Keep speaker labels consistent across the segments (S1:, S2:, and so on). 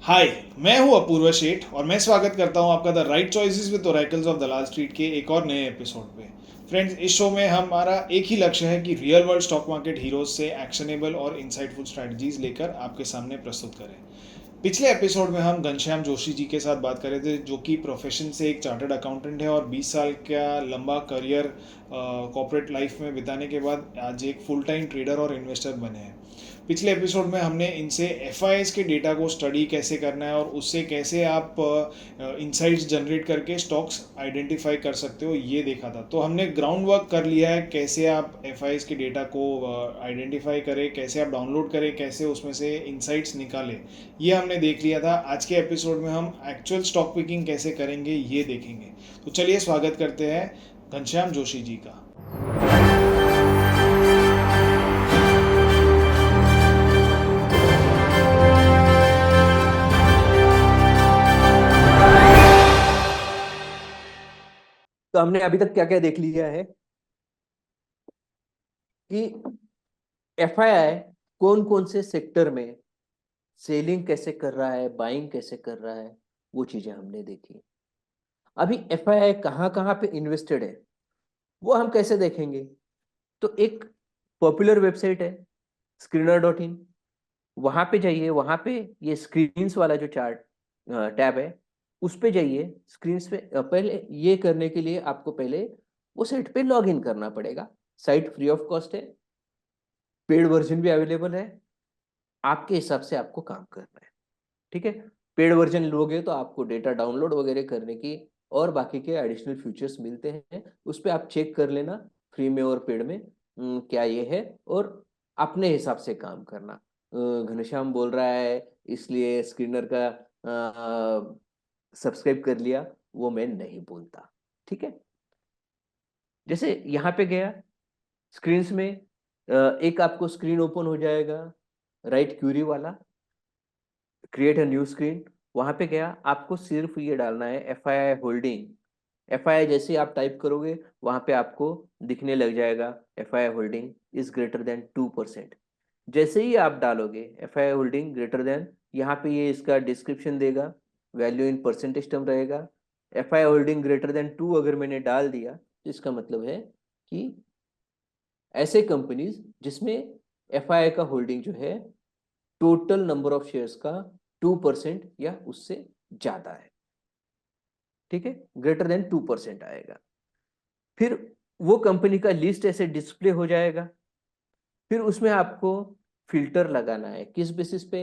S1: हाय, मैं हूं अपूर्व शेठ और मैं स्वागत करता हूं आपका the right choices with oracles of Dalal street के एक और नए एपिसोड पे। फ्रेंड्स, इस शो में हमारा एक ही लक्ष्य है कि real world stock market heroes से एक्शनेबल और इंसाइटफुल स्ट्रैटेजीज लेकर आपके सामने प्रस्तुत करें। पिछले एपिसोड में हम घनश्याम जोशी जी के साथ बात कर रहे थे, जो कि प्रोफेशन से एक चार्टर्ड अकाउंटेंट है और 20 साल का लंबा करियर कॉर्पोरेट लाइफ में बिताने के बाद आज एक फुल टाइम ट्रेडर और इन्वेस्टर बने हैं। पिछले एपिसोड में हमने इनसे एफ के डेटा को स्टडी कैसे करना है और उससे कैसे आप इंसाइट्स जनरेट करके स्टॉक्स आइडेंटिफाई कर सकते हो, ये देखा था। तो हमने ग्राउंड वर्क कर लिया है, कैसे आप एफ के डेटा को आइडेंटिफाई करें, कैसे आप डाउनलोड करें, कैसे उसमें से इंसाइट्स निकालें, ये हमने देख लिया था। आज के एपिसोड में हम एक्चुअल स्टॉक पिकिंग कैसे करेंगे ये देखेंगे। तो चलिए स्वागत करते हैं घनश्याम जोशी जी का।
S2: तो हमने अभी तक क्या क्या देख लिया है कि एफआईआई कौन कौन से सेक्टर में सेलिंग कैसे कर रहा है, बाइंग कैसे कर रहा है, वो चीजें हमने देखी। अभी एफआईआई कहाँ कहाँ पे इन्वेस्टेड है वो हम कैसे देखेंगे। तो एक पॉपुलर वेबसाइट है screener.in। वहां पे जाइए, वहां पे ये स्क्रीन्स वाला जो चार्ट टैब है उस पे जाइए। स्क्रीन्स पे पहले ये करने के लिए आपको पहले वो साइट पे लॉग इन करना पड़ेगा। साइट फ्री ऑफ कॉस्ट है, पेड वर्जन भी अवेलेबल है, आपके हिसाब से आपको काम करना है। ठीक है, पेड वर्जन लोगे तो आपको डेटा डाउनलोड वगैरह करने की और बाकी के एडिशनल फीचर्स मिलते हैं। उस पर आप चेक कर लेना फ्री में और पेड में क्या ये है, और अपने हिसाब से काम करना। घनश्याम बोल रहा है इसलिए स्क्रीनर का सब्सक्राइब कर लिया, वो मैं नहीं बोलता। ठीक है, जैसे यहाँ पे गया स्क्रीन्स में, एक आपको स्क्रीन ओपन हो जाएगा राइट क्यूरी वाला, क्रिएट अ न्यू स्क्रीन। वहां पे गया, आपको सिर्फ ये डालना है F I I holding. F I I जैसे ही आप टाइप करोगे वहां पे आपको दिखने लग जाएगा F I I holding is greater than 2%। जैसे ही आप डालोगे F I I holding greater than, यहाँ पे ये इसका डिस्क्रिप्शन देगा, वैल्यू इन परसेंटेज टर्म रहेगा। F I I holding greater than 2 अगर मैंने डाल दिया तो इसका मतलब है कि ऐसे कंपनीज जिसमें एफ आई आई का होल्डिंग जो है टोटल नंबर ऑफ शेयर्स का 2% या उससे ज्यादा है। ठीक है, ग्रेटर देन 2% आएगा। फिर वो कंपनी का लिस्ट ऐसे डिस्प्ले हो जाएगा। फिर उसमें आपको फिल्टर लगाना है किस बेसिस पे।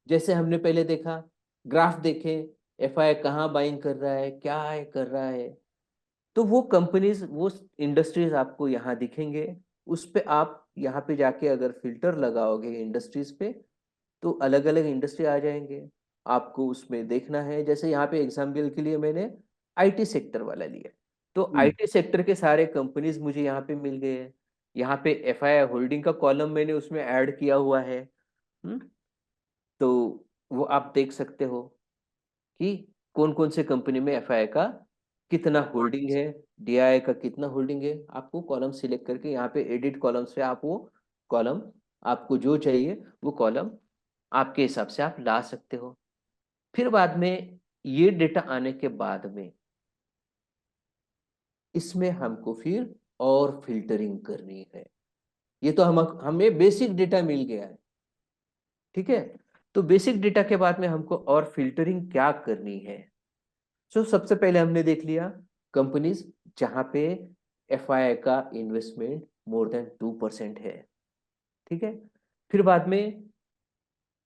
S2: जैसे हमने पहले देखा, ग्राफ देखे, एफआई कहाँ बाइंग कर रहा है, क्या है कर रहा है, तो वो कंपनीज वो इंडस्ट्रीज आपको यहाँ दिखेंगे। उस पे आप यहाँ पे जाके अगर फिल्टर लगाओगे इंडस्ट्रीज पे तो अलग अलग इंडस्ट्री आ जाएंगे। आपको उसमें देखना है, जैसे यहाँ पे एग्जाम्पल के लिए मैंने आईटी सेक्टर वाला लिया, तो आईटी सेक्टर के सारे कंपनीज मुझे यहाँ पे मिल गए हैं। यहाँ पे एफआईआई होल्डिंग का कॉलम मैंने उसमें ऐड किया हुआ है। हम्म, तो वो आप देख सकते हो कि कौन कौन से कंपनी में एफआईआई का कितना होल्डिंग है, डीआई का कितना होल्डिंग है। आपको कॉलम सिलेक्ट करके यहाँ पे एडिट कॉलम से आप वो कॉलम, आपको जो चाहिए वो कॉलम आपके हिसाब से आप ला सकते हो। फिर बाद में ये डेटा आने के बाद में इसमें हमको फिर और फिल्टरिंग करनी है। ये तो हमें बेसिक डेटा मिल गया है। ठीक है, तो बेसिक डेटा के बाद में हमको और फिल्टरिंग क्या करनी है। सो सबसे पहले हमने देख लिया कंपनीज जहां पे एफआईआई का इन्वेस्टमेंट मोर देन 2% है। ठीक है, फिर बाद में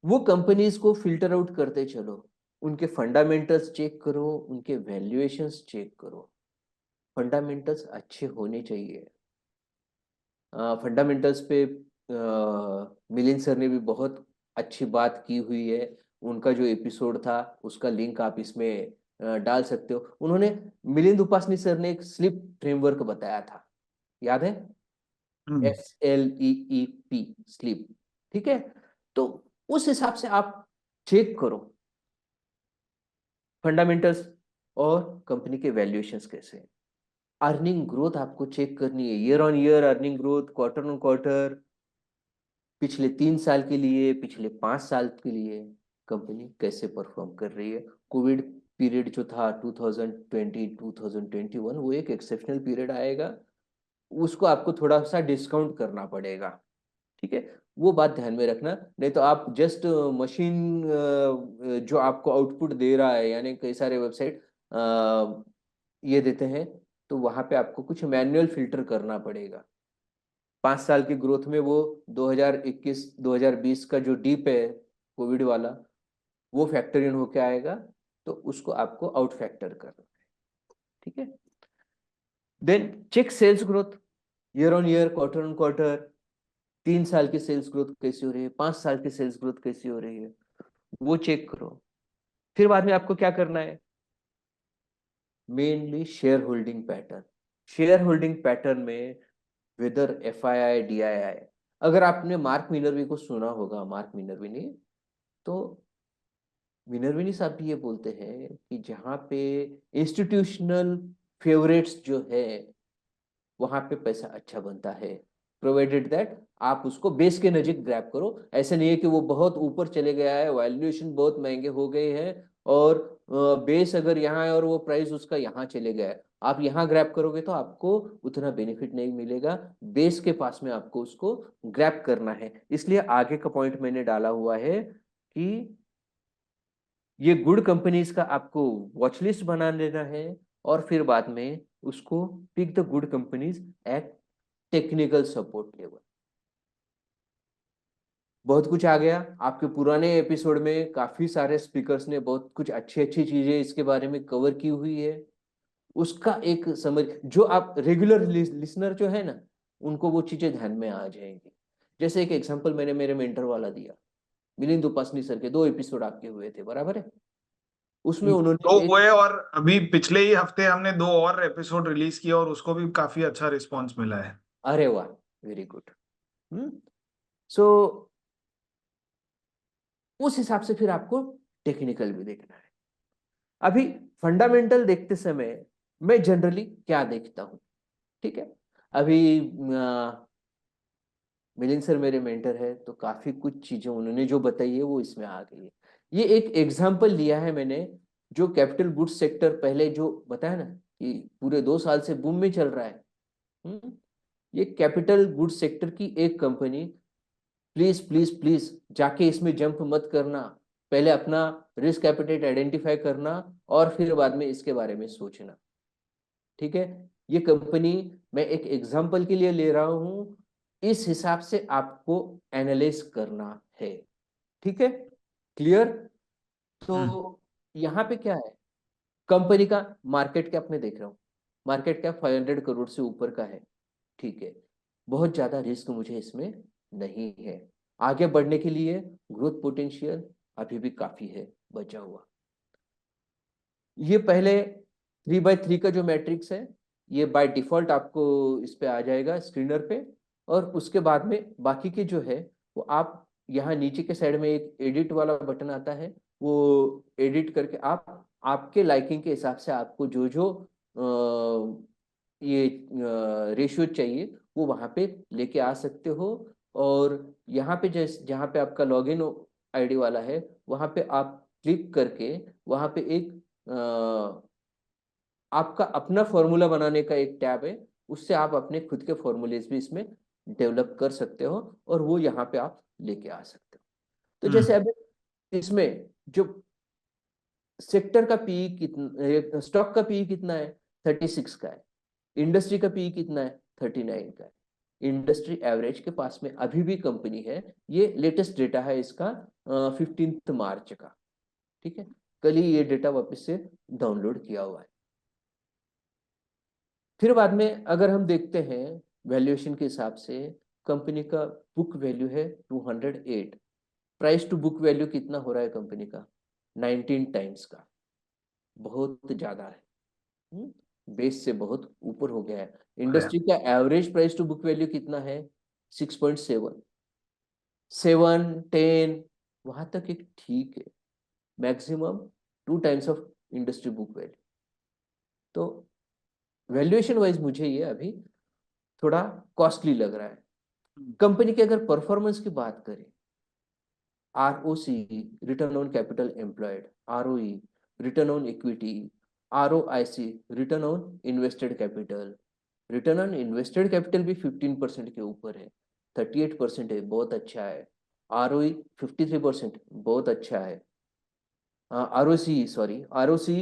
S2: वो कंपनीज को फिल्टर आउट करते चलो, उनके फंडामेंटल्स चेक करो, उनके वैल्यूएशंस चेक करो। फंडामेंटल्स अच्छे होने चाहिए। फंडामेंटल्स पे मिलिंद सर ने भी बहुत अच्छी बात की हुई है। उनका जो एपिसोड था उसका लिंक आप इसमें डाल सकते हो। उन्होंने, मिलिंद उपासनी सर ने एक स्लिप फ्रेमवर्क बताया था, याद है?
S1: हम्म।
S2: SLEEP, sleep. ठीक है, तो उस हिसाब से आप चेक करो फंडामेंटल्स और कंपनी के वैल्यूएशंस कैसे हैं। अर्निंग ग्रोथ आपको चेक करनी है, year on year earning growth, quarter on quarter, पिछले 3 साल के लिए, पिछले 5 साल के लिए। कंपनी कैसे परफॉर्म कर रही है। कोविड पीरियड जो था 2020 2021, वो एक एक्सेप्शनल पीरियड आएगा, उसको आपको थोड़ा सा डिस्काउंट करना पड़ेगा, ठीक है। वो बात ध्यान में रखना, नहीं तो आप जस्ट मशीन जो आपको आउटपुट दे रहा है, यानी कई सारे वेबसाइट ये देते हैं, तो वहां पे आपको कुछ मैनुअल फिल्टर करना पड़ेगा। 5 साल की ग्रोथ में वो 2021 2020 का जो डीप है कोविड वाला, वो फैक्टर इन होके आएगा, तो उसको आपको आउट फैक्टर करना है, ठीक है। Then check sales growth, year on year, quarter on quarter, 3 साल की सेल्स ग्रोथ कैसी हो रही है, 5 साल की सेल्स ग्रोथ कैसी हो रही है, वो चेक करो। फिर बाद में आपको क्या करना है, mainly share holding pattern. Share holding pattern में वेदर FII DII, अगर आपने मार्क मिनरवी को सुना होगा, मार्क मिनरवी, तो मिनरविनी साहब भी ये बोलते हैं कि जहाँ पे इंस्टीट्यूशनल फेवरेट्स जो है वहां पे पैसा अच्छा बनता है, प्रोवाइडेड दैट आप उसको बेस के नजीक ग्रैब करो। ऐसा नहीं है कि वो बहुत ऊपर चले गया है, वैल्यूएशन बहुत महंगे हो गए हैं, और बेस अगर यहाँ है और वो प्राइस उसका यहाँ चले गया है, आप यहाँ ग्रैब करोगे तो आपको उतना बेनिफिट नहीं मिलेगा। बेस के पास में आपको उसको ग्रैब करना है। इसलिए आगे का पॉइंट मैंने डाला हुआ है कि ये गुड कंपनीज का आपको वॉच लिस्ट बना लेना है, और फिर बाद में उसको pick the good companies at technical support level. बहुत कुछ आ गया, आपके पुराने एपिसोड में काफी सारे स्पीकर्स ने बहुत कुछ अच्छी अच्छी चीजें इसके बारे में कवर की हुई है। उसका एक समझ, जो आप रेगुलर लिसनर जो है ना, उनको वो चीजें ध्यान में आ जाएंगी। जैसे एक एग्जांपल मैंने मेरे मेंटर वाला दिया, मिलिंद उपासनी सर के 2 एपिसोड आपके हुए थे, बराबर है। उसमें
S1: तो
S2: उन्होंने एक,
S1: हुए, और अभी पिछले ही हफ्ते हमने 2 और एपिसोड रिलीज किया और उसको भी काफी अच्छा रिस्पॉन्स मिला है।
S2: अरे वाह, वेरी गुड। सो उस हिसाब से फिर आपको टेक्निकल भी देखना है। अभी फंडामेंटल देखते समय मैं जनरली क्या देखता हूं, ठीक है। अभी मिलिंद सर मेरे मेंटर है, तो काफी कुछ चीजें उन्होंने जो बताई है वो इसमें आ गई है। ये एक एग्जांपल लिया है मैंने, जो कैपिटल गुड्स सेक्टर पहले जो बताया ना कि पूरे 2 साल से बूम में चल रहा है। ये कैपिटल गुड्स सेक्टर की एक कंपनी, प्लीज प्लीज प्लीज जाके इसमें जंप मत करना। पहले अपना रिस्क एपेटाइट आइडेंटिफाई करना, और फिर बाद में इसके बारे में सोचना, ठीक है। ये कंपनी मैं एक एग्जांपल के लिए ले रहा हूं, इस हिसाब से आपको एनालाइज करना है, ठीक है। क्लियर।
S1: हम्म।
S2: तो यहाँ पे क्या है, कंपनी का मार्केट कैप में देख रहा हूँ, मार्केट कैप 500 करोड़ से ऊपर का है, ठीक है। बहुत ज्यादा रिस्क मुझे इसमें नहीं है। आगे बढ़ने के लिए ग्रोथ पोटेंशियल अभी भी काफी है बचा हुआ। ये पहले 3x3 का जो मैट्रिक्स है, ये बाय डिफॉल्ट आपको इस पे आ जाएगा स्क्रीनर पे, और उसके बाद में बाकी के जो है वो आप यहाँ नीचे के साइड में एक एडिट वाला बटन आता है, वो एडिट करके आप आपके लाइकिंग के हिसाब से आपको जो जो ये रेशियो चाहिए वो वहां पे लेके आ सकते हो। और यहाँ पे जैसे जहाँ पे आपका लॉगिन आईडी वाला है, वहां पे आप क्लिक करके वहां पे एक आपका अपना फॉर्मूला बनाने का एक टैब है, उससे आप अपने खुद के फॉर्मूलेज भी इसमें डेवलप कर सकते हो, और वो यहाँ पे आप लेके आ सकते हो। तो जैसे
S1: हम्म।
S2: अभी इसमें जो सेक्टर का पीई कितना, स्टॉक का पीई कितना है, 36 का है। इंडस्ट्री का पीई कितना है, 39 का है। इंडस्ट्री एवरेज के पास में अभी भी कंपनी है, ये लेटेस्ट डेटा है इसका 15 मार्च का, ठीक है। कल ही ये डेटा वापस से डाउनलोड किया हुआ है। फिर बाद में अगर हम देखते हैं वैल्यूएशन के हिसाब से, कंपनी का बुक वैल्यू है 208, प्राइस टू बुक वैल्यू कितना हो रहा है कंपनी का, 19 टाइम्स का, बहुत ज्यादा है। बेस से बहुत ऊपर हो गया है।
S1: है।
S2: इंडस्ट्री का average price to book value कितना है, 6.7, 7, 10, वहां तक एक ठीक है। Maximum 2 times of industry book value. तो वैल्यूएशन वाइज मुझे ये अभी थोड़ा कॉस्टली लग रहा है। कंपनी की अगर परफॉर्मेंस की बात करें, ROC, return on capital employed, ROE, return on equity, ROIC, return on invested capital. Return on invested capital भी 15% के ऊपर है, 38% है, बहुत अच्छा है। ROE 53%, बहुत अच्छा है। ROC, सॉरी, ROC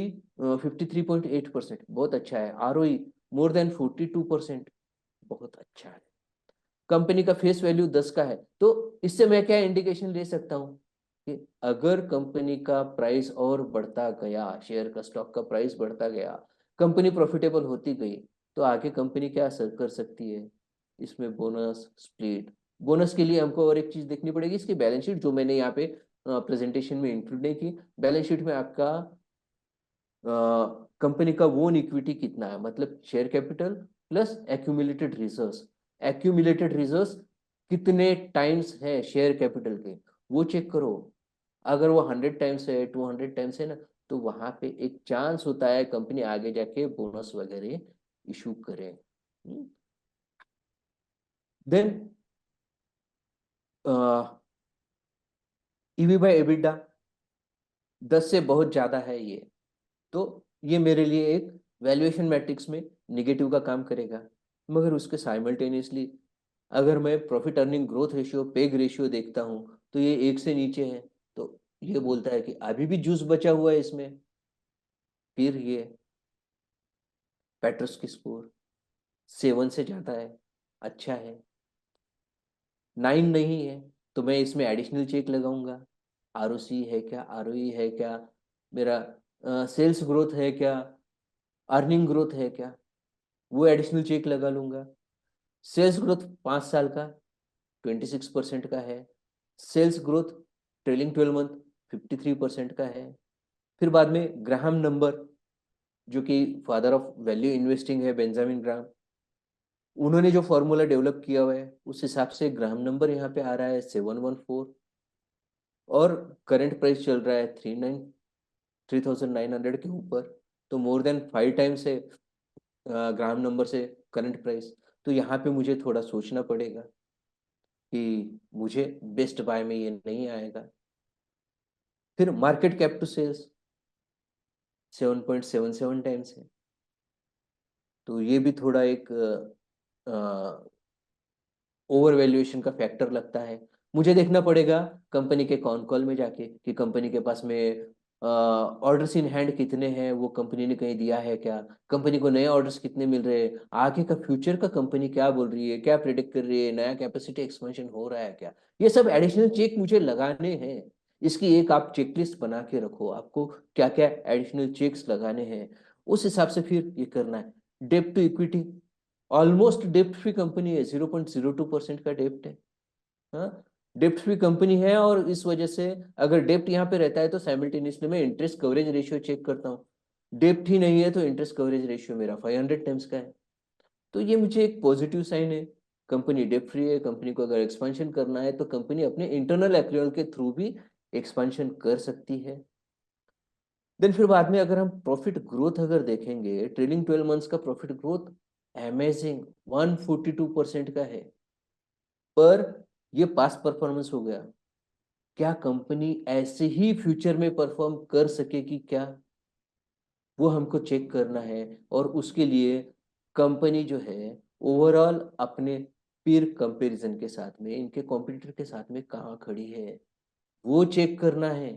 S2: 53.8%, बहुत अच्छा है। ROE मोर देन 42%, बहुत अच्छा है। कंपनी का फेस वैल्यू 10 का है, तो इससे मैं क्या इंडिकेशन ले सकता हूँ कि अगर कंपनी का प्राइस और बढ़ता गया, शेयर का, स्टॉक का प्राइस बढ़ता गया, कंपनी प्रॉफिटेबल होती गई, तो आगे कंपनी क्या असर कर सकती है, इसमें बोनस, स्प्लिट। बोनस के लिए हमको और एक चीज देखनी पड़ेगी, इसकी बैलेंस शीट, जो मैंने यहाँ पे प्रेजेंटेशन में इंक्लूड नहीं की। बैलेंस शीट में आपका कंपनी का वोन इक्विटी कितना है, मतलब share capital plus accumulated reserves. Accumulated reserves कितने टाइम्स है शेयर कैपिटल के, वो चेक करो। अगर वो 100 टाइम्स है, 200 टाइम्स है ना, तो वहां पे एक चांस होता है कंपनी आगे जाके बोनस वगैरह इशू करे। देन ईवी बाय एबिटा 10 से बहुत ज्यादा है ये, तो ये मेरे लिए एक वैल्यूएशन मैट्रिक्स में निगेटिव का काम करेगा। मगर उसके साइमल्टेनियसली अगर मैं profit earning growth ratio, peg ratio देखता हूँ, तो ये 1 से नीचे है, तो ये बोलता है कि अभी भी जूस बचा हुआ है इसमें। फिर ये पेट्रोस की स्कोर 7 से ज्यादा है, अच्छा है। 9 नहीं है, तो मैं इसमें एडिशनल चेक लगाऊंगा। ROC है क्या, ROE है क्या, मेरा सेल्स ग्रोथ है क्या, अर्निंग ग्रोथ है क्या, वो एडिशनल चेक लगा लूंगा। सेल्स ग्रोथ 5 साल का 26% का है। सेल्स ग्रोथ ट्रेलिंग 12 मंथ 53% का है। फिर बाद में ग्राहम नंबर, जो कि फादर ऑफ वैल्यू इन्वेस्टिंग है, बेंजामिन ग्राहम, उन्होंने जो फॉर्मूला डेवलप किया हुआ है उस हिसाब से ग्राहम नंबर यहाँ पे आ रहा है 714। और करंट प्राइस चल रहा है 3900 के ऊपर, तो मोर देन 5 टाइम्स है ग्राहम नंबर से करंट प्राइस। तो यहाँ पे मुझे थोड़ा सोचना पड़ेगा कि मुझे बेस्ट बाय में ये नहीं आएगा। फिर market cap to sales 7.77 times है, तो ये भी थोड़ा एक ओवर वैल्यूएशन का फैक्टर लगता है। मुझे देखना पड़ेगा कंपनी के कॉन कॉल में जाके कि कंपनी के पास में ऑर्डर्स इन हैंड कितने हैं, वो कंपनी ने कहीं दिया है क्या, कंपनी को नए ऑर्डर्स कितने मिल रहे हैं, आगे का फ्यूचर का कंपनी क्या बोल रही है, क्या प्रेडिक्ट कर रही है, नया कैपेसिटी एक्सपेंशन हो रहा है क्या। ये सब एडिशनल चेक मुझे लगाने हैं। इसकी एक आप चेकलिस्ट बना के रखो, आपको क्या क्या एडिशनल चेक्स लगाने हैं, उस हिसाब से फिर ये करना है। डेप्ट to equity almost dept free company है, 0.02% का डेप्ट है। हाँ, डेप्ट फ्री कंपनी है, और इस वजह से अगर डेप्ट यहाँ पे रहता है तो साइमल्टेनियसली मैं इंटरेस्ट कवरेज रेशियो चेक करता हूँ। डेप्ट ही नहीं है तो इंटरेस्ट कवरेज रेशियो मेरा 500 टाइम्स का है, तो ये मुझे एक पॉजिटिव साइन है। कंपनी डेप्ट फ्री है, कंपनी को अगर एक्सपेंशन करना है तो कंपनी अपने इंटरनल एक्रूअल के थ्रू भी एक्सपेंशन कर सकती है। देन फिर बाद में अगर हम प्रॉफिट ग्रोथ अगर देखेंगे, ट्रेलिंग 12 मंथ्स का प्रॉफिट ग्रोथ अमेजिंग 142% का है। पर ये पास्ट परफॉर्मेंस हो गया, क्या कंपनी ऐसे ही फ्यूचर में परफॉर्म कर सकेगी क्या, वो हमको चेक करना है। और उसके लिए कंपनी जो है ओवरऑल अपने पीर कंपैरिजन के साथ में, इनके कॉम्पिटिटर के साथ में कहाँ खड़ी है, वो चेक करना है।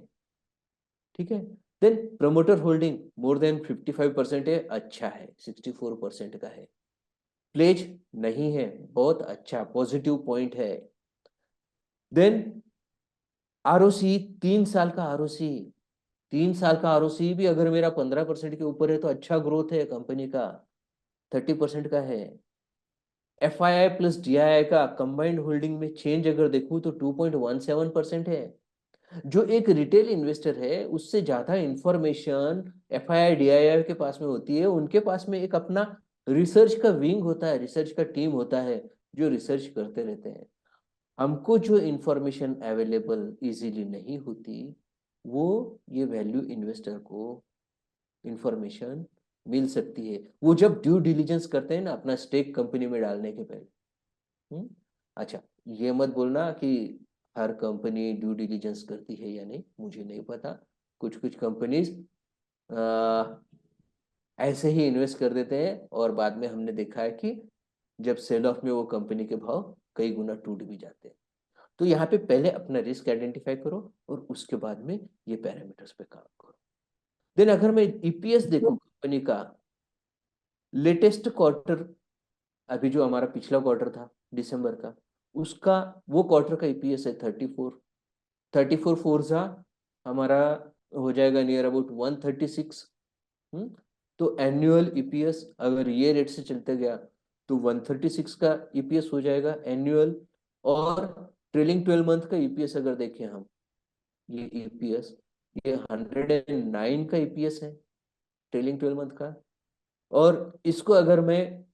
S2: ठीक है। Then promoter holding more than 55% है, अच्छा है। 64% का है। प्लेज नहीं है, बहुत अच्छा पॉजिटिव पॉइंट है। देन ROC 3 साल का ROC, 3 साल का ROC भी अगर मेरा 15% के ऊपर है तो अच्छा ग्रोथ है कंपनी का, 30% का है। FII प्लस DII का कंबाइंड होल्डिंग में चेंज अगर देखूं तो 2.17% है। जो एक रिटेल इन्वेस्टर है उससे ज्यादा इंफॉर्मेशन FII DII के पास में होती है, उनके पास में एक अपना रिसर्च का विंग होता है, रिसर्च का टीम होता है जो रिसर्च करते रहते हैं। हमको जो इंफॉर्मेशन अवेलेबल इजीली नहीं होती, वो ये वैल्यू इन्वेस्टर को इंफॉर्मेशन मिल सकती है, वो जब ड्यू डिलिजेंस करते हैं ना अपना स्टेक कंपनी में डालने के पहले। अच्छा, ये मत बोलना कि हर कंपनी ड्यू डिलिजेंस करती है या नहीं मुझे नहीं पता। कुछ कुछ कंपनीज ऐसे ही इन्वेस्ट कर देते हैं और बाद में हमने देखा है कि जब सेल ऑफ में वो कंपनी के भाव कई गुना टूट भी जाते हैं। तो यहाँ पे पहले अपना रिस्क आइडेंटिफाई करो और उसके बाद में ये पैरामीटर्स पे काम करो। देन अगर मैं ईपीएस देखूं कंपनी का लेटेस्ट क्वार्टर, अभी जो हमारा पिछला क्वार्टर था दिसंबर का, उसका वो क्वार्टर का ईपीएस है 34। 34 फोर जा हमारा हो जाएगा नियर अबाउट 136। तो एनुअल ईपीएस अगर ये रेट से चलते गया तो 136 का ईपीएस हो जाएगा एनुअल। और ट्रेलिंग 12 मंथ का ईपीएस अगर देखें हम, ये ईपीएस ये 109 का ईपीएस है ट्रेलिंग 12 मंथ का। और इसको अगर मैं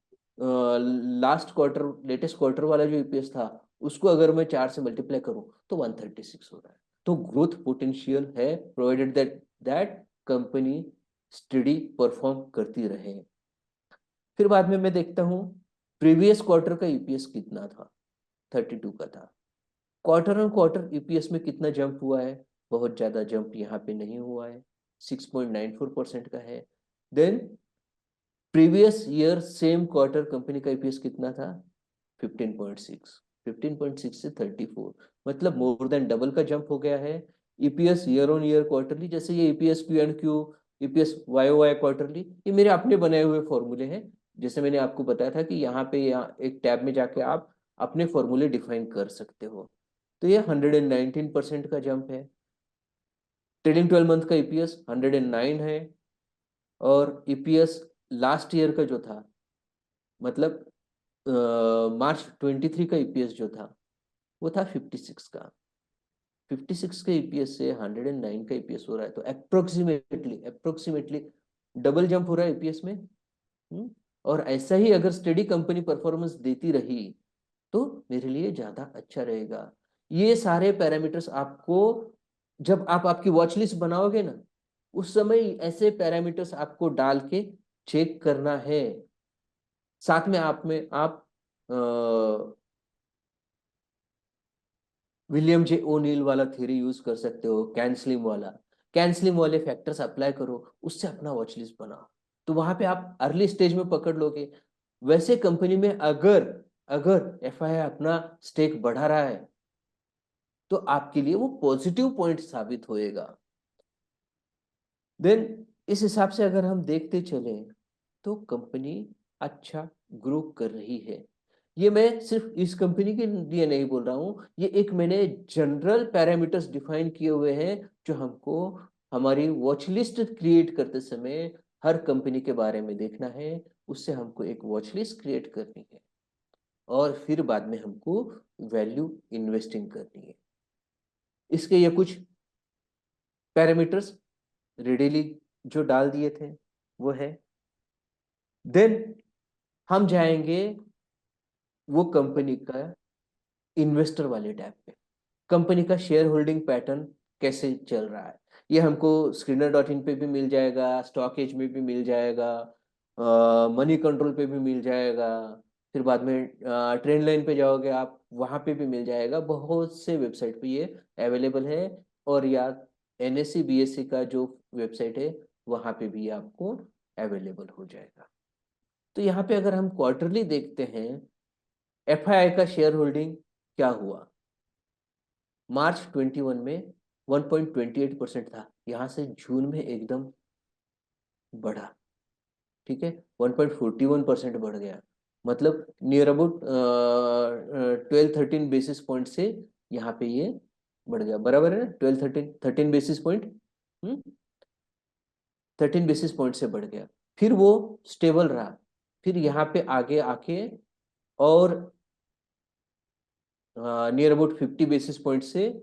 S2: लास्ट क्वार्टर लेटेस्ट क्वार्टर वाला जो ईपीएस था उसको अगर मैं 4 से मल्टीप्लाई करूं तो 136 हो रहा है। तो ग्रोथ पोटेंशियल है provided that that company study perform करती रहे। फिर बाद में मैं देखता हूँ प्रीवियस क्वार्टर का ईपीएस कितना था, 32 का था। क्वार्टर ऑन क्वार्टर ईपीएस में कितना जंप हुआ है, बहुत ज्यादा जंप यहाँ पे नहीं हुआ है, 6.94% का है। Then previous year same quarter company का ईपीएस कितना था, 15.6। 15.6 से 34, मतलब मोर देन डबल का जंप हो गया है। EPS year on year quarterly, जैसे ये EPS Q and Q, EPS Y O Y quarterly, ये मेरे अपने बनाए हुए फॉर्मूले हैं। जैसे मैंने आपको बताया था कि यहाँ पे यहाँ एक टैब में जाके आप अपने फॉर्मूले डिफाइन कर सकते हो। तो ये 119% का जंप है। ट्रेलिंग 12 मंथ का ईपीएस 109 है। और ईपीएस लास्ट ईयर का जो था, मतलब मार्च 23 का ईपीएस जो था वो था 56 का। 56 के ईपीएस से 109 का ईपीएस हो रहा है, तो अप्रोक्सीमेटली डबल जंप हो रहा है ईपीएस में। और ऐसा ही अगर स्टडी कंपनी परफॉर्मेंस देती रही तो मेरे लिए ज्यादा अच्छा रहेगा। ये सारे पैरामीटर्स आपको जब आप आपकी वॉच लिस्ट बनाओगे ना, उस समय ऐसे पैरामीटर्स आपको डाल के चेक करना है। साथ में आप विलियम जे ओनील वाला थ्योरी यूज कर सकते हो, कैनस्लिम वाला। कैनस्लिम वाले फैक्टर्स अप्लाई करो, उससे अपना वॉच लिस्ट बनाओ, तो वहां पे आप अर्ली स्टेज में पकड़ लोगे। वैसे कंपनी में अगर अगर एफआई अपना स्टेक बढ़ा रहा है तो आपके लिए वो पॉजिटिव पॉइंट साबित होएगा। देन इस हिसाब से अगर हम देखते चले तो कंपनी अच्छा ग्रो कर रही है। ये मैं सिर्फ इस कंपनी के लिए नहीं बोल रहा हूँ, ये एक मैंने जनरल पैरामीटर्स डिफाइन किए हुए हैं जो हमको हमारी वॉच लिस्ट क्रिएट करते समय हर कंपनी के बारे में देखना है। उससे हमको एक वॉच लिस्ट क्रिएट करनी है और फिर बाद में हमको वैल्यू इन्वेस्टिंग करनी है। इसके ये कुछ पैरामीटर्स रेडिली जो डाल दिए थे वो है। देन हम जाएंगे वो कंपनी का इन्वेस्टर वाले टैब पे। कंपनी का शेयर होल्डिंग पैटर्न कैसे चल रहा है ये हमको स्क्रीनर डॉट इन पे भी मिल जाएगा, स्टॉक एज में भी मिल जाएगा, मनी कंट्रोल पे भी मिल जाएगा। फिर बाद में ट्रेंड लाइन पे जाओगे आप, वहां पे भी मिल जाएगा। बहुत से वेबसाइट पे ये अवेलेबल है। और या एनएससी बीएससी का जो वेबसाइट है वहां पे भी आपको अवेलेबल हो जाएगा। तो यहाँ पे अगर हम क्वार्टरली देखते हैं एफआईआई का शेयर होल्डिंग क्या हुआ, मार्च 21 में 1.28% था, यहां से जून में एकदम बढ़ा। ठीक है, 1.41% बढ़ गया, मतलब नियर अबाउट 12-13 बेसिस पॉइंट से यहाँ पे ये बढ़ गया। बराबर है ना, 12-13 बेसिस पॉइंट, 13 बेसिस पॉइंट से बढ़ गया। फिर वो स्टेबल रहा, फिर यहाँ पे आगे आके और नियर अबाउट 50 बेसिस पॉइंट से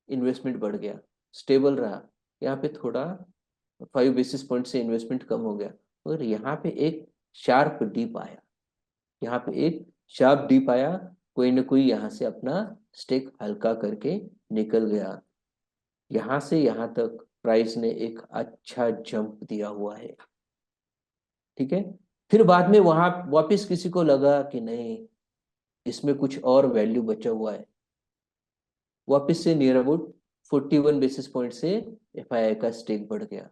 S2: इन्वेस्टमेंट बढ़ गया, स्टेबल रहा। यहाँ पे थोड़ा 5 बेसिस पॉइंट से इन्वेस्टमेंट कम हो गया, और यहाँ पे एक शार्प डीप आया। यहाँ पे एक शार्प डीप आया, कोई ना कोई यहाँ से अपना स्टेक हल्का करके निकल गया। यहाँ से यहाँ तक प्राइस ने एक अच्छा जंप दिया हुआ है। ठीक है, फिर बाद में वहां वापस किसी को लगा कि नहीं, इसमें कुछ और वैल्यू बचा हुआ है, वापस से नियर अबाउट 41 बेसिस पॉइंट से एफआईआई का स्टेक बढ़ गया,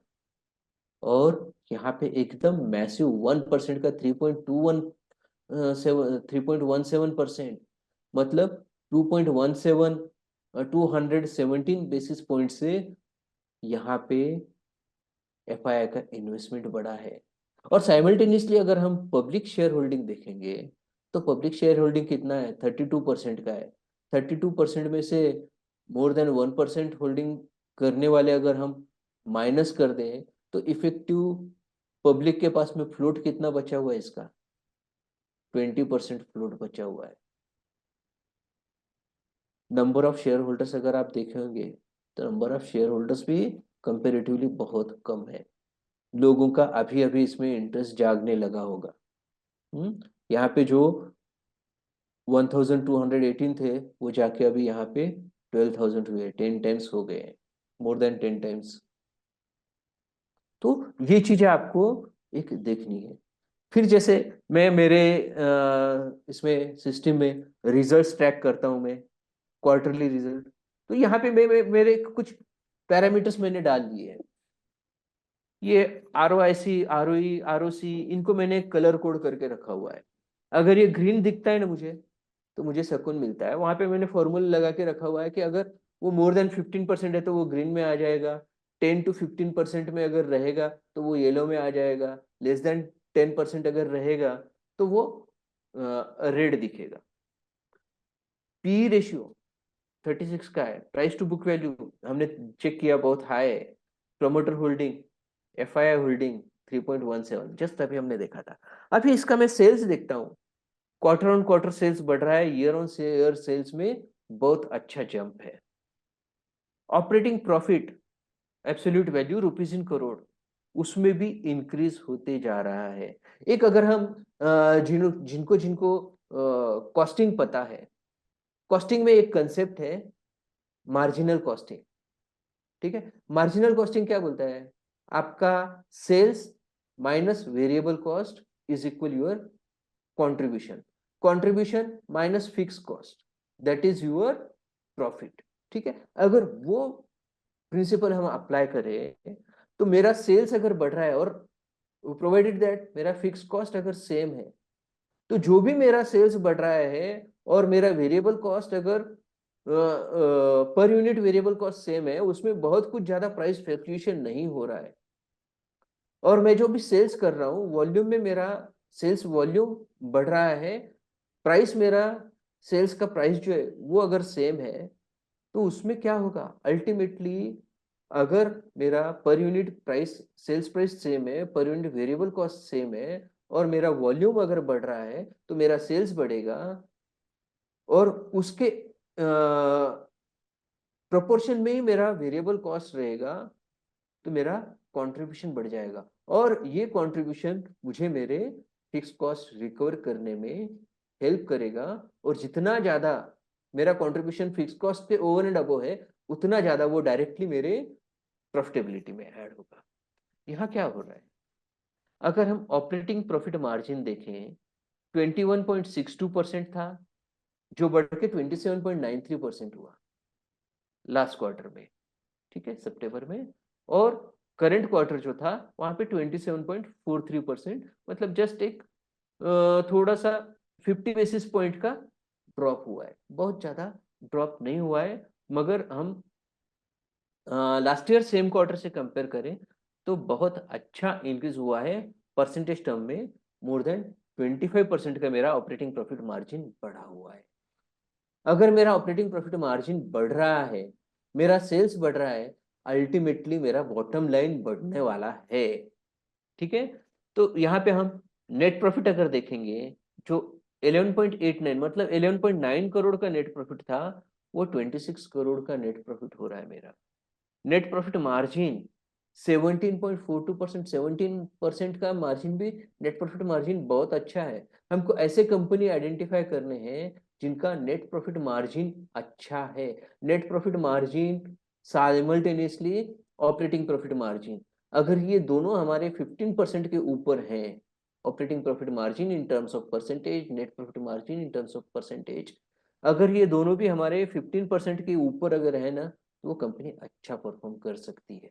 S2: और यहाँ पे एकदम मैसिव 1% का 3.17%, मतलब 217 बेसिस पॉइंट से यहाँ पे एफआईआई का इन्वेस्टमेंट बढ़ा है। और साइमल्टेनियसली अगर हम पब्लिक शेयर होल्डिंग देखेंगे तो पब्लिक शेयर होल्डिंग कितना है, 32% का है। 32% में से मोर देन 1% होल्डिंग करने वाले अगर हम माइनस कर दें तो इफेक्टिव पब्लिक के पास में फ्लोट कितना बचा हुआ है इसका, 20% फ्लोट बचा हुआ है। नंबर ऑफ शेयर होल्डर्स अगर आप देखेंगे तो नंबर ऑफ शेयर होल्डर्स भी कंपेरेटिवली बहुत कम है। लोगों का अभी अभी इसमें इंटरेस्ट जागने लगा होगा। यहाँ पे जो 1218 थे वो जाके अभी यहाँ पे 12,000 हुए, 10 टाइम्स हो गए, मोर देन 10 टाइम्स। तो ये चीजें आपको एक देखनी है। फिर जैसे मैं मेरे इसमें सिस्टम में रिजल्ट्स ट्रैक करता हूँ, मैं क्वार्टरली रिजल्ट, तो यहाँ पे मेरे कुछ पैरामीटर्स मैंने डाल दिए हैं। ये ROIC, ROE, ROC, इनको मैंने कलर कोड करके रखा हुआ है। अगर ये ग्रीन दिखता है ना मुझे, तो मुझे सुकून मिलता है। वहां पे मैंने फॉर्मूला लगा के रखा हुआ है कि अगर वो मोर देन 15% है तो वो ग्रीन में आ जाएगा, 10 to 15% में अगर रहेगा तो वो येलो में आ जाएगा, लेस देन 10% अगर रहेगा तो वो रेड दिखेगा। पी रेशियो 36 का है। प्राइस टू बुक वैल्यू हमने चेक किया, बहुत हाई है। Promoter holding, FII holding 3.17, just अभी हमने देखा था। अभी इसका मैं सेल्स देखता हूँ, क्वार्टर ऑन क्वार्टर सेल्स बढ़ रहा है, ईयर ऑन ईयर सेल्स में बहुत अच्छा जंप है। Operating profit absolute value rupees in crore, उसमें भी इंक्रीज होते जा रहा है। एक अगर हम जिनको जिनको कॉस्टिंग पता है, कॉस्टिंग में एक कंसेप्ट है मार्जिनल कॉस्टिंग। ठीक है, मार्जिनल कॉस्टिंग क्या बोलता है, आपका sales minus variable cost is equal your contribution, contribution minus fix cost, that is your profit. ठीक है, अगर वो प्रिंसिपल हम अप्लाई करें तो मेरा सेल्स अगर बढ़ रहा है और प्रोवाइडेड दैट मेरा फिक्स कॉस्ट अगर सेम है, तो जो भी मेरा सेल्स बढ़ रहा है और मेरा वेरिएबल कॉस्ट अगर per unit variable cost same है, उसमें बहुत कुछ ज्यादा प्राइस फ्लक्चुएशन नहीं हो रहा है। और मैं जो भी सेल्स कर रहा हूँ वॉल्यूम में मेरा सेल्स वॉल्यूम बढ़ रहा है, प्राइस मेरा सेल्स का प्राइस जो है वो अगर सेम है, तो उसमें क्या होगा अल्टीमेटली, अगर मेरा per unit price sales price same है, per unit variable cost same है, और मेरा वॉल्यूम अगर बढ़ रहा है तो मेरा सेल्स बढ़ेगा, और उसके प्रोपोर्शन में ही मेरा वेरिएबल कॉस्ट रहेगा, तो मेरा कंट्रीब्यूशन बढ़ जाएगा। और ये कंट्रीब्यूशन मुझे मेरे फिक्स कॉस्ट रिकवर करने में हेल्प करेगा। और जितना ज्यादा मेरा कंट्रीब्यूशन फिक्स कॉस्ट पे ओवर एंड अबव है, उतना ज्यादा वो डायरेक्टली मेरे प्रॉफिटेबिलिटी में ऐड होगा। यहाँ क्या हो रहा है, अगर हम ऑपरेटिंग प्रॉफिट मार्जिन देखें, 21.62% था, जो बढ़ के 27.93% हुआ लास्ट क्वार्टर में। ठीक है, सितंबर में। और करंट क्वार्टर जो था वहां पे 27.43%, मतलब जस्ट एक थोड़ा सा 50 बेसिस पॉइंट का ड्रॉप हुआ है, बहुत ज्यादा ड्रॉप नहीं हुआ है। मगर हम लास्ट ईयर सेम क्वार्टर से कंपेयर करें तो बहुत अच्छा इंक्रीज हुआ है परसेंटेज टर्म में। मोर देन 25% का मेरा ऑपरेटिंग प्रॉफिट मार्जिन बढ़ा हुआ है। अगर मेरा ऑपरेटिंग प्रॉफिट मार्जिन बढ़ रहा है, मेरा सेल्स बढ़ रहा है, अल्टीमेटली मेरा बॉटम लाइन बढ़ने वाला है। ठीक है, तो यहाँ पे हम नेट प्रॉफिट अगर देखेंगे, जो 11.89 मतलब 11.9 करोड़ का नेट प्रॉफिट था, वो 26 करोड़ का नेट प्रॉफिट हो रहा है मेरा। नेट प्रॉफिट मार्जिन 17.42%, 17% का मार्जिन भी, नेट प्रॉफिट मार्जिन बहुत अच्छा है। हमको ऐसे कंपनी आइडेंटिफाई करने हैं जिनका नेट प्रॉफिट मार्जिन अच्छा है। Net profit margin simultaneously operating profit margin, अगर ये दोनों हमारे 15% के ऊपर हैं, operating profit margin in terms of percentage, net profit margin in terms of percentage, अगर ये दोनों भी हमारे 15% के ऊपर अगर है ना, तो वो कंपनी अच्छा परफॉर्म कर सकती है।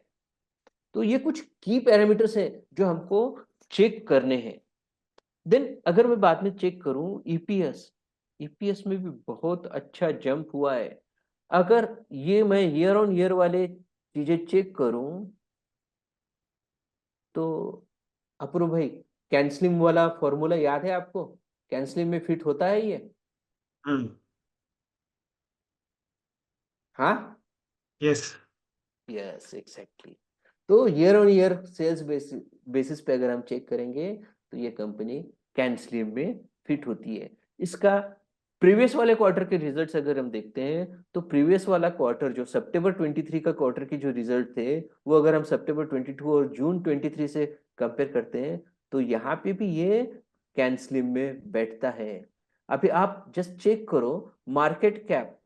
S2: तो ये कुछ की पैरामीटर्स है जो हमको चेक करने हैं। देन अगर मैं बाद में चेक करूं ईपीएस, ईपीएस में भी बहुत अच्छा जंप हुआ है। अगर ये मैं ईयर ऑन ईयर वाले चीजें चेक करूं तो अपूर्व भाई, कैंसलिंग वाला फॉर्मूला याद है आपको? कैंसलिंग में फिट होता है ये?
S1: हम्म।
S2: हाँ,
S1: यस।
S2: Yes exactly. तो year on year sales basis पे अगर हम चेक करेंगे तो ये कंपनी कैंसलिंग में फिट होती है। इसका प्रीवियस वाले क्वार्टर के रिजल्ट्स अगर हम देखते हैं तो प्रीवियस वाला क्वार्टर जो सितंबर 23 का क्वार्टर की जो रिजल्ट थे, वो अगर हम सितंबर 22 और जून 23 से कंपेयर करते हैं तो यहाँ पे भी ये कैंसलिंग में बैठता है। अभी आप जस्ट चेक करो मार्केट कैप,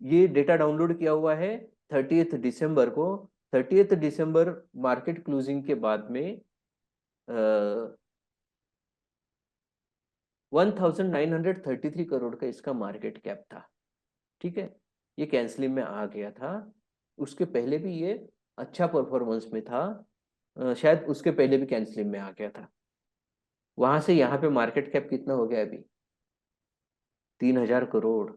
S2: ये डेटा डाउनलोड किया हुआ है 30 दिसंबर को। 30 दिसंबर मार्केट क्लोजिंग के बाद में 1933 करोड़ का इसका मार्केट कैप था। ठीक है, ये कैंसलिंग में आ गया था। उसके पहले भी ये अच्छा परफॉर्मेंस में था, शायद उसके पहले भी कैंसलिंग में आ गया था। वहां से यहाँ पे मार्केट कैप कितना हो गया अभी? 3000 करोड़।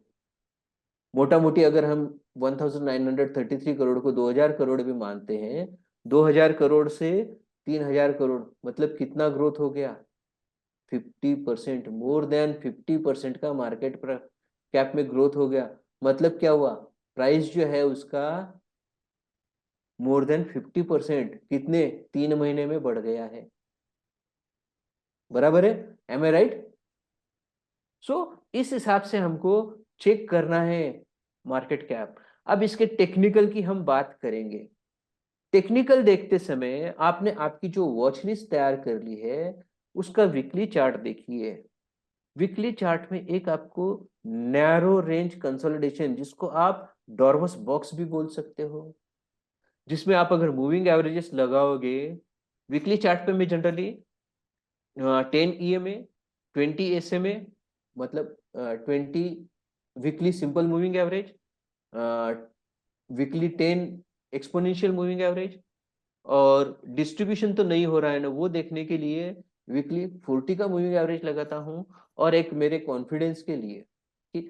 S2: मोटा मोटी अगर हम 1933 करोड़ को 2000 करोड़ भी मानते हैं, 2000 करोड़ से 3000 करोड़ मतलब कितना ग्रोथ हो गया? 50%, मोर देन 50% का मार्केट कैप में ग्रोथ हो गया। मतलब क्या हुआ? प्राइस जो है उसका मोर देन 50% कितने 3 महीने में बढ़ गया है। बराबर है? एम आई राइट? सो इस हिसाब से हमको चेक करना है मार्केट कैप। अब इसके टेक्निकल की हम बात करेंगे। टेक्निकल देखते समय आपने आपकी जो वॉच लिस्ट तैयार कर ली है उसका वीकली चार्ट देखिए। वीकली चार्ट में एक आपको नैरो रेंज कंसोलिडेशन, जिसको आप डॉर्मस बॉक्स भी बोल सकते हो, जिसमें आप अगर मूविंग एवरेजेस लगाओगे वीकली चार्ट पे मैं जनरली 10 EMA, 20 SMA, मतलब 20 weekly simple moving average, weekly 10 exponential moving average, और डिस्ट्रीब्यूशन तो नहीं हो रहा है ना वो देखने के लिए वीकली 40 का मूविंग एवरेज लगाता हूँ। और एक मेरे कॉन्फिडेंस के लिए कि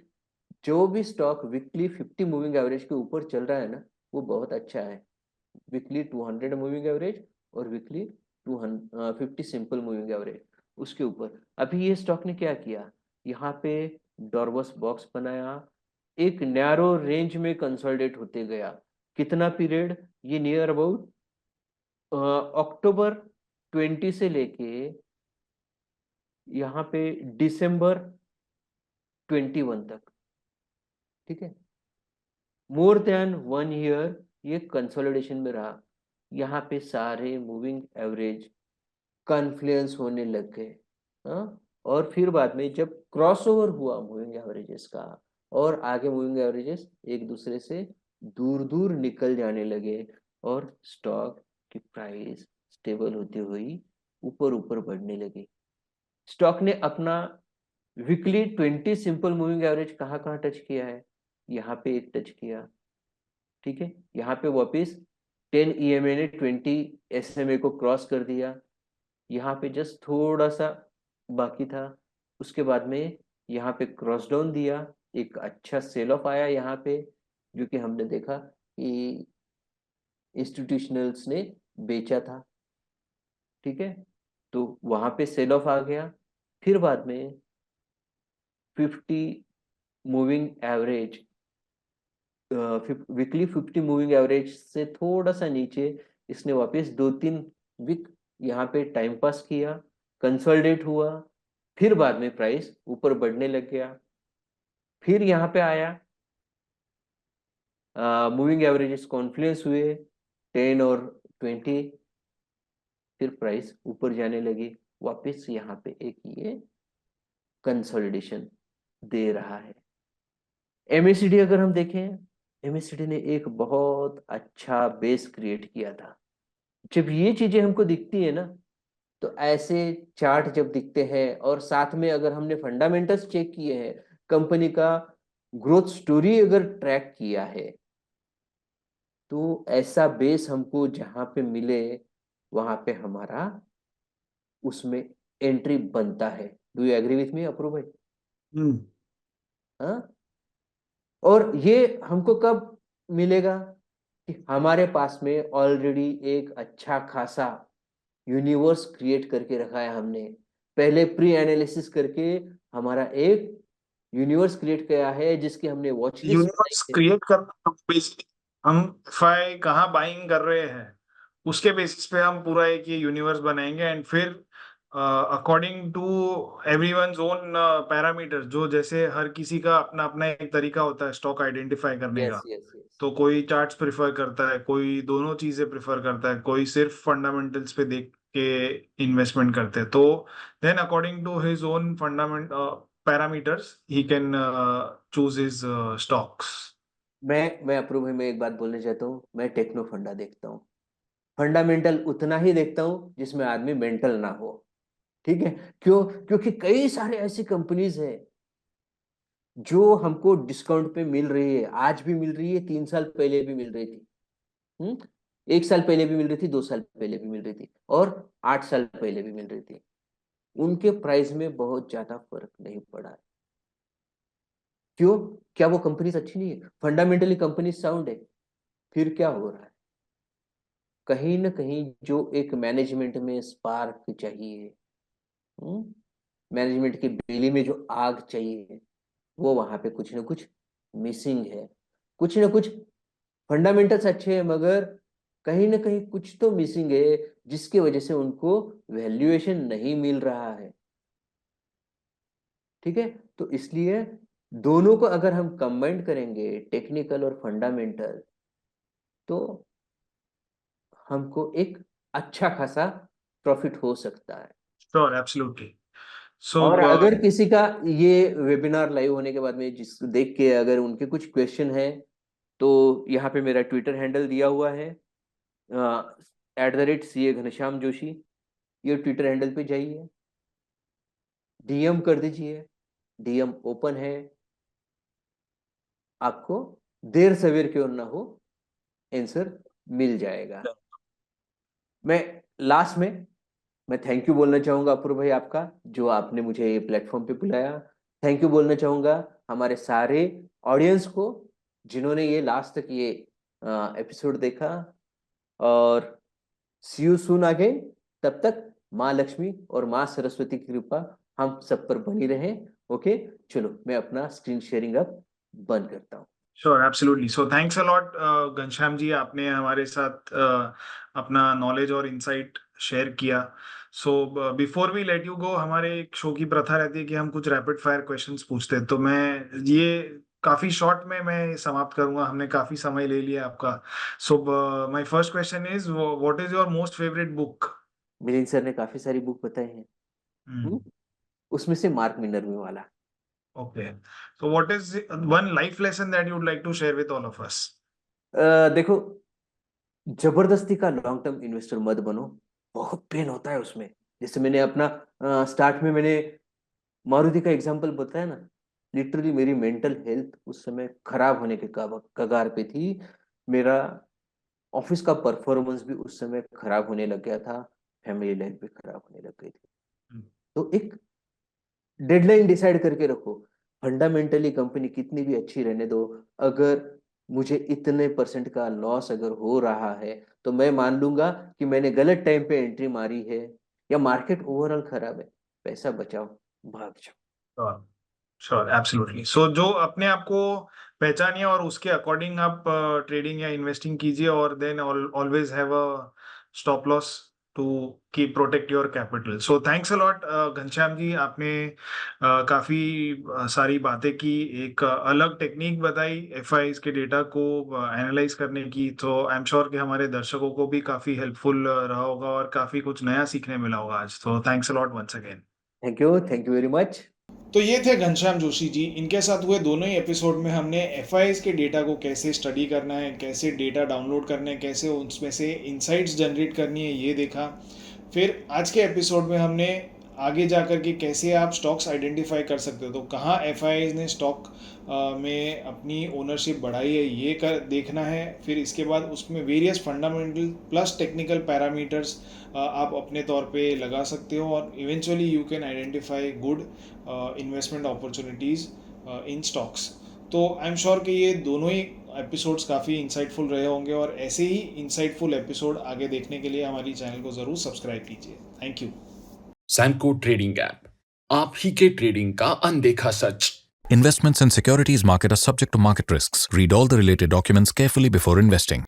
S2: जो भी स्टॉक वीकली 50 मूविंग एवरेज के ऊपर चल रहा है ना वो बहुत अच्छा है। वीकली 200 मूविंग एवरेज और वीकली 250 सिंपल मूविंग एवरेज उसके ऊपर। अभी ये स्टॉक ने क्या किया, यहाँ पे डॉर्बस बॉक्स बनाया, एक नैरो रेंज में कंसोलिडेट होते गया। कितना पीरियड? ये नियर अबाउट अक्टूबर 20 से लेके यहाँ पे दिसंबर 21 तक। ठीक है, मोर देन 1 ईयर ये कंसोलिडेशन में रहा। यहाँ पे सारे मूविंग एवरेज कॉन्फ्लुएंस होने लग गए। हाँ, और फिर बाद में जब क्रॉसओवर हुआ मूविंग एवरेजेस का और आगे मूविंग एवरेजेस एक दूसरे से दूर दूर निकल जाने लगे और स्टॉक की प्राइस स्टेबल होती हुई ऊपर ऊपर बढ़ने लगी। स्टॉक ने अपना वीकली 20 सिंपल मूविंग एवरेज कहाँ कहाँ टच किया है? यहाँ पे एक टच किया। ठीक है, यहाँ पे वापिस 10 EMA ने 20 SMA को क्रॉस कर दिया। यहाँ पे जस्ट थोड़ा सा बाकी था। उसके बाद में यहाँ पे क्रॉस डाउन दिया, एक अच्छा सेल ऑफ आया यहाँ पे, जो कि हमने देखा कि इंस्टीट्यूशनल्स ने बेचा था। ठीक है, तो वहां पे सेल ऑफ आ गया। फिर बाद में 50 moving average, weekly 50 moving average से थोड़ा सा नीचे इसने वापस 2-3 वीक यहाँ पे टाइम पास किया, कंसोलिडेट हुआ। फिर बाद में प्राइस ऊपर बढ़ने लग गया। फिर यहाँ पे आया, मूविंग एवरेजेस कॉन्फ्लुएंस हुए 10 और 20, फिर प्राइस ऊपर जाने लगी। वापस यहाँ पे एक ये कंसोलिडेशन दे रहा है। एमएसीडी अगर हम देखें, एमएसीडी ने एक बहुत अच्छा बेस क्रिएट किया था। जब ये चीजें हमको दिखती है ना, तो ऐसे चार्ट जब दिखते हैं और साथ में अगर हमने फंडामेंटल्स चेक किए हैं कंपनी का, ग्रोथ स्टोरी अगर ट्रैक किया है, तो ऐसा बेस हमको जहां पे मिले वहां पे हमारा उसमें एंट्री बनता है। Do you agree with me Apurv भाई?
S1: हम्म।
S2: हाँ। और ये हमको कब मिलेगा कि हमारे पास में ऑलरेडी एक अच्छा खासा यूनिवर्स क्रिएट करके रखा है हमने। पहले प्री एनालिसिस करके हमारा एक यूनिवर्स क्रिएट किया है जिसकी हमने वॉच लिस्ट बनाई
S1: यूनिवर्स
S2: है।
S1: क्रिएट करना बेसिकली हम फाई कहाँ बाइंग कर रहे हैं उसके बेसिस पे हम पूरा एक ये यूनिवर्स बनाएंगे एंड फिर according to everyone's own parameter, जो जैसे हर किसी का अपना अपना एक तरीका होता है स्टॉक आइडेंटिफाई करने
S2: यस
S1: का।
S2: Yes yes.
S1: तो कोई चार्ट्स प्रिफर करता है, कोई दोनों चीजें प्रिफर करता है, कोई सिर्फ फंडामेंटल्स पे देख के इन्वेस्टमेंट करते हैं। तो then according to his own fundament parameters he can choose his stocks.
S2: मैं अप्रूव है, मैं एक बात बोलना चाहता हूँ, मैं टेक्नो फंडा देखता हूँ। फंडामेंटल उतना ही देखता हूँ जिसमें आदमी मेंटल ना हो। ठीक है। क्यों? क्योंकि कई सारे ऐसी कंपनीज हैं जो हमको डिस्काउंट पे मिल रही है, आज भी मिल रही है, 3 साल पहले भी मिल रही थी। 1 साल पहले भी मिल रही थी, 2 साल पहले भी मिल रही थी, और 8 साल पहले भी मिल रही थी। उनके प्राइस में बहुत ज्यादा फर्क नहीं पड़ा है। क्यों? क्या वो कंपनीज अच्छी नहीं है? फंडामेंटली कंपनी साउंड है। फिर क्या हो रहा है? कहीं ना कहीं जो एक मैनेजमेंट में स्पार्क चाहिए, मैनेजमेंट की बेली में जो आग चाहिए, वो वहां पे कुछ ना कुछ मिसिंग है। कुछ ना कुछ फंडामेंटल्स अच्छे हैं, मगर कहीं ना कहीं कुछ तो मिसिंग है, जिसकी वजह से उनको वैल्यूएशन नहीं मिल रहा है। ठीक है। तो इसलिए दोनों को अगर हम कंबाइंड करेंगे, टेक्निकल और फंडामेंटल, तो हमको एक अच्छा खासा प्रॉफिट हो सकता है।
S1: Sure, absolutely. सो
S2: और अगर किसी का ये वेबिनार लाइव होने के बाद में जिस देख के अगर उनके कुछ क्वेश्चन है, तो यहाँ पे मेरा ट्विटर हैंडल दिया हुआ है, @CA घनश्याम जोशी। ये ट्विटर हैंडल पे जाइए, डीएम कर दीजिए, डीएम ओपन है। आपको देर सवेर क्यों ना हो, आंसर मिल जाएगा। मैं लास्ट में मैं थैंक यू बोलना चाहूंगा अपूर्व भाई आपका, जो आपने मुझे ये प्लेटफॉर्म पे बुलाया। थैंक यू बोलना चाहूंगा हमारे सारे ऑडियंस को, जिन्होंने ये लास्ट तक ये एपिसोड देखा। और सी यू सून अगेन। तब तक माँ लक्ष्मी और माँ सरस्वती की कृपा हम सब पर बनी रहे। ओके, चलो मैं अपना स्क्रीन शेयरिंग अब बंद करता हूँ।
S1: Sure, absolutely. So thanks a lot Ghanshyam ji, आपने हमारे साथ अपना नॉलेज और इंसाइट शेयर किया। So before we let you go, हमारे एक शो की प्रथा रहती है कि हम कुछ रैपिड फायर क्वेश्चंस पूछते हैं। तो मैं ये काफी शॉर्ट में मैं समाप्त करूंगा, हमने काफी समय ले लिया आपका। So my first question is, what is your most favourite book?
S2: Milind sir ने काफी सारी बुक बताई हैं। हम्म, उसमें से मार्क मिनर्वी वाला।
S1: Okay. So what is one life lesson that you would like to share with all of us?
S2: देखो, जबरदस्ती का लॉन्ग टर्म इन्वेस्टर मत बनो। बहुत पेन होता है उसमें। जैसे मैंने अपना स्टार्ट में मैंने मारुति का एग्जांपल बताया ना, लिटरली मेरी मेंटल हेल्थ उस समय खराब होने के कगार पे थी। मेरा ऑफिस का परफॉर्मेंस भी उस समय खराब होने लग गया था। फैमिली लाइफ भी खराब होने लग गई थी। तो एक डेडलाइन डिसाइड करके रखो। फंडामेंटली कंपनी कितनी भी अच्छी रहने दो, अगर मुझे इतने परसेंट का लॉस अगर हो रहा है, तो मैं मान लूंगा कि मैंने गलत टाइम पे एंट्री मारी है, या मार्केट ओवरऑल खराब है। पैसा बचाओ, भाग जाओ।
S1: Sure, sure, absolutely. सो जो अपने आप को पहचानिए और उसके अकॉर्डिंग आप ट्रेडिंग या इन्वेस्टिंग कीजिए, और then always have a stop loss to keep protect your capital. So thanks a lot Ghanshyam ji, आपने काफी सारी बातें की, एक अलग टेक्निक बताई एफआईज के डेटा को एनालाइज करने की। तो आई एम श्योर कि हमारे दर्शकों को भी काफी हेल्पफुल रहा होगा और काफी कुछ नया सीखने मिला होगा आज। तो thanks a lot once again.
S2: Thank you very much.
S1: तो ये थे घनश्याम जोशी जी। इनके साथ हुए दोनों ही एपिसोड में हमने एफआईएस के डेटा को कैसे स्टडी करना है, कैसे डेटा डाउनलोड करना है, कैसे उसमें से इंसाइट्स जनरेट करनी है, ये देखा। फिर आज के एपिसोड में हमने आगे जा कर के कैसे आप स्टॉक्स आइडेंटिफाई कर सकते हो, तो कहाँ एफआईआईज ने स्टॉक में अपनी ओनरशिप बढ़ाई है ये कर देखना है। फिर इसके बाद उसमें various fundamental plus technical parameters आप अपने तौर पे लगा सकते हो, और eventually you can identify good investment opportunities in stocks. तो आई एम श्योर कि ये दोनों ही एपिसोड्स काफ़ी इंसाइटफुल रहे होंगे, और ऐसे ही इंसाइटफुल एपिसोड आगे देखने के लिए हमारी चैनल को ज़रूर सब्सक्राइब कीजिए। Thank you.
S3: Sanco trading app, आप ही के ट्रेडिंग का अनदेखा सच।
S4: Investments in securities market are subject to market risks. Read all the related documents carefully before investing.